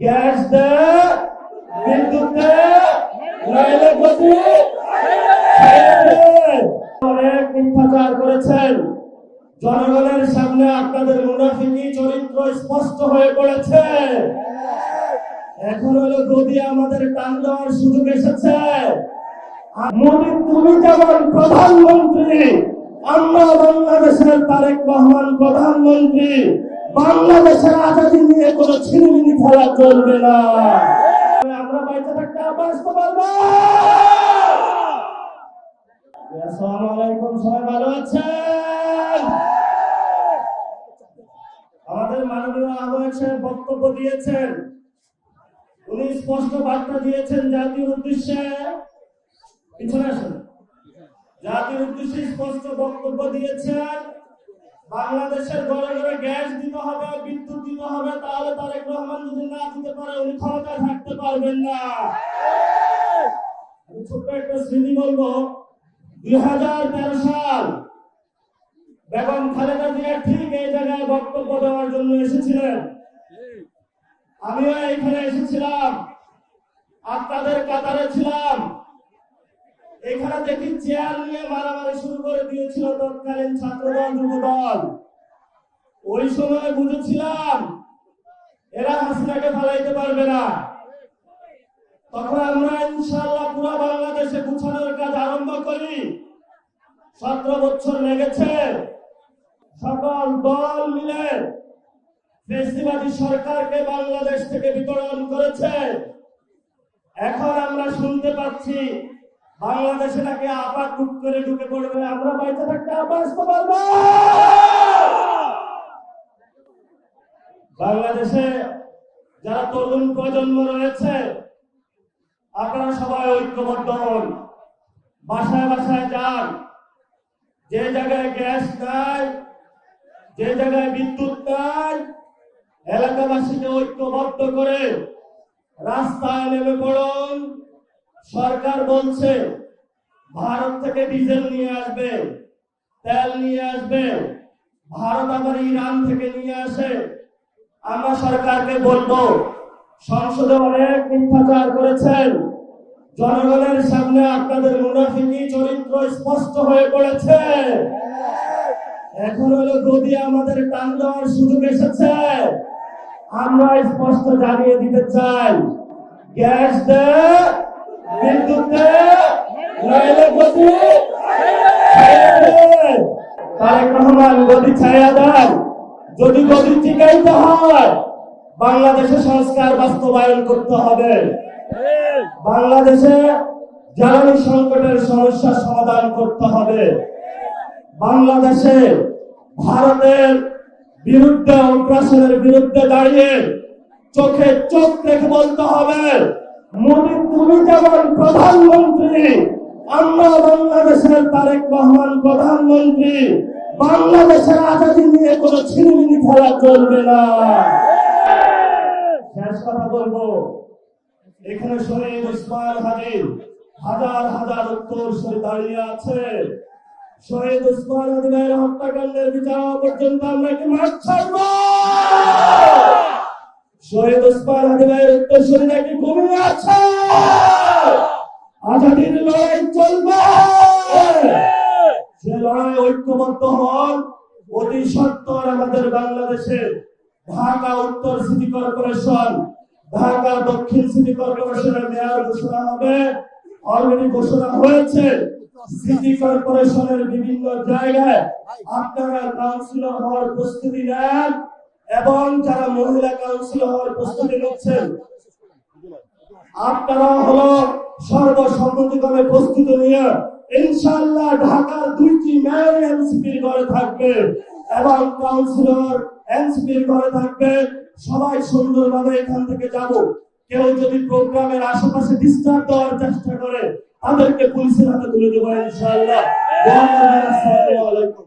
Gas দে, বিদ্যুৎ দে, নইলে গতি অনেক মিথ্যাচার করেছেন। জনগণের সামনে আপনাদের মুনাফিকি চরিত্র স্পষ্ট হয়ে পড়েছে। এখন হলো গদি আমাদের টান দেওয়ার সুযোগ এসেছে। মোদী, তুমি যেমন প্রধানমন্ত্রী, আমরা বাংলাদেশের তারেক রহমান প্রধানমন্ত্রী। বাংলাদেশের আজাদী নিয়ে কোনো ছিনিমিনি খেলা চলবে না। আমরা বাইরে থাকতে বাঁচতে পারবো। আসসালামু আলাইকুম, সবাই ভালো আছেন? আমাদের মাননীয় আহ্বায়ক সাহেব বক্তব্য দিয়েছেন। উনি স্পষ্ট বার্তা দিয়েছেন জাতির উদ্দেশ্যে। পিছনে আসেন। জাতির উদ্দেশ্যে স্পষ্ট বক্তব্য দিয়েছেন। বাংলাদেশের ঘরে ঘরে গ্যাস দিতে হবে, বিদ্যুৎ দিতে হবে, তাহলে তারেক রহমান যদি না দিতে পারে উনি ক্ষমতায় থাকতে পারবেন না। আমি ছোট্ট একটা স্মৃতি বলবো। 2013 সাল বেগম খালেদা জিয়া ঠিক এই জায়গায় বক্তব্য দেওয়ার জন্য এসেছিলেন। আমিও এখানে এসেছিলাম, আপনাদের কাতারে ছিলাম। এখানে দেখি চেয়ার নিয়ে মারামারি শুরু করে দিয়েছিল তৎকালীন ছাত্রদল যুবদল। ওই সময় বুঝেছিলাম এরা হাসিনাকে ফেলাইতে পারবে না। তখন আমরা ইনশাআল্লাহ পুরো বাংলাদেশে গুছানোর কাজ আরম্ভ করি। 17 বছর লেগেছে। সকল দল মিলে ফ্যাসিবাদী সরকারকে বাংলাদেশ থেকে বিতরণ করেছে। এখন আমরা শুনতে পাচ্ছি বাংলাদেশে নাকি আপাত টুক করে ঢুকে পড়বে। আমরা বাইরে থাকতে বাঁচতে পারবো। বাংলাদেশে যারা তরুণ প্রজন্ম রয়েছে, আপনারা সবাই ঐক্যবদ্ধ হন, বাসায় বাসায় যান। যে জায়গায় গ্যাস নাই, যে জায়গায় বিদ্যুৎ নাই, এলাকাবাসীকে ঐক্যবদ্ধ করে রাস্তায় নেমে পড়ুন। সরকার বলছে ভারত থেকে ডিজেল নিয়ে আসবে, তেল নিয়ে আসবে, ভারত আবার ইরান থেকে নিয়ে আসে। আমরা সরকারকে বলবো, সংসদে অনেক মিথ্যাচার করেছেন। জনগণের সামনে আপনাদের মুনাফিকি চরিত্র স্পষ্ট হয়ে পড়েছে। এখন হলো গদি আমাদের টান দেওয়ার সুযোগ এসেছে। আমরা স্পষ্ট জানিয়ে দিতে চাই, গ্যাস দে, বিদ্যুৎ দে, নইলে গদি তারেক রহমান গদি ছায়া দেন। যদি গদি টিকাইতে হয় বাংলাদেশে সংস্কার বাস্তবায়ন করতে হবে। বাংলাদেশে জ্বালানি সংকটের সমস্যা সমাধান করতে হবে। বাংলাদেশে ভারতের বিরুদ্ধে, অগ্রাসনের বিরুদ্ধে দাঁড়িয়ে চোখে চোখ রেখে বলতে হবে, মোদী, তুমি যেমন প্রধানমন্ত্রী, আমরা বাংলাদেশের তারেক রহমান প্রধানমন্ত্রী। বাংলাদেশের আজাদী নিয়ে কোনো ছিনিমিনি খেলা চলবে না। শেষ কথা বলবো, এখানে শহীদ ওসমান হাদির হাজার হাজার উত্তরসূরি দাঁড়িয়ে আছে। শহীদ ওসমান হাদির হত্যাকাণ্ডের বিচার পর্যন্ত আমরা কি মাঠ ছাড়ব? শহীদ ওসমান হাদির উত্তরসূরি নাকি ঘুমিয়ে আছে? আজাদীর লড়াই চলবে। সে লড়াই ঐক্যবদ্ধ হন। অতি সত্বর আমাদের বাংলাদেশে ঢাকা উত্তর সিটি কর্পোরেশন, ঢাকা দক্ষিণ সিটি কর্পোরেশনের মেয়র ঘোষণা হবে। অলরেডি ঘোষণা হয়েছে। সিটি কর্পোরেশনের বিভিন্ন জায়গায় আপনারা কাউন্সিলর হওয়ার প্রস্তুতি নেন এবং যারা মহিলা কাউন্সিলর হওয়ার প্রস্তুতি নিচ্ছেন আপনারা হলো সর্বসম্মতিক্রমে প্রস্তুতি নিয়ে ইনশাআল্লাহ ঢাকার 2টি মেয়র এনসিপির ঘরে থাকবে এবং কাউন্সিলর এনসিপির ঘরে থাকবে। সবাই সুন্দরভাবে এখান থেকে যাব। কেউ যদি প্রোগ্রামের আশেপাশে ডিস্টার্ব দেওয়ার চেষ্টা করে তাদেরকে পুলিশের হাতে তুলে দেবো ইনশাআল্লাহ। আসসালামু আলাইকুম।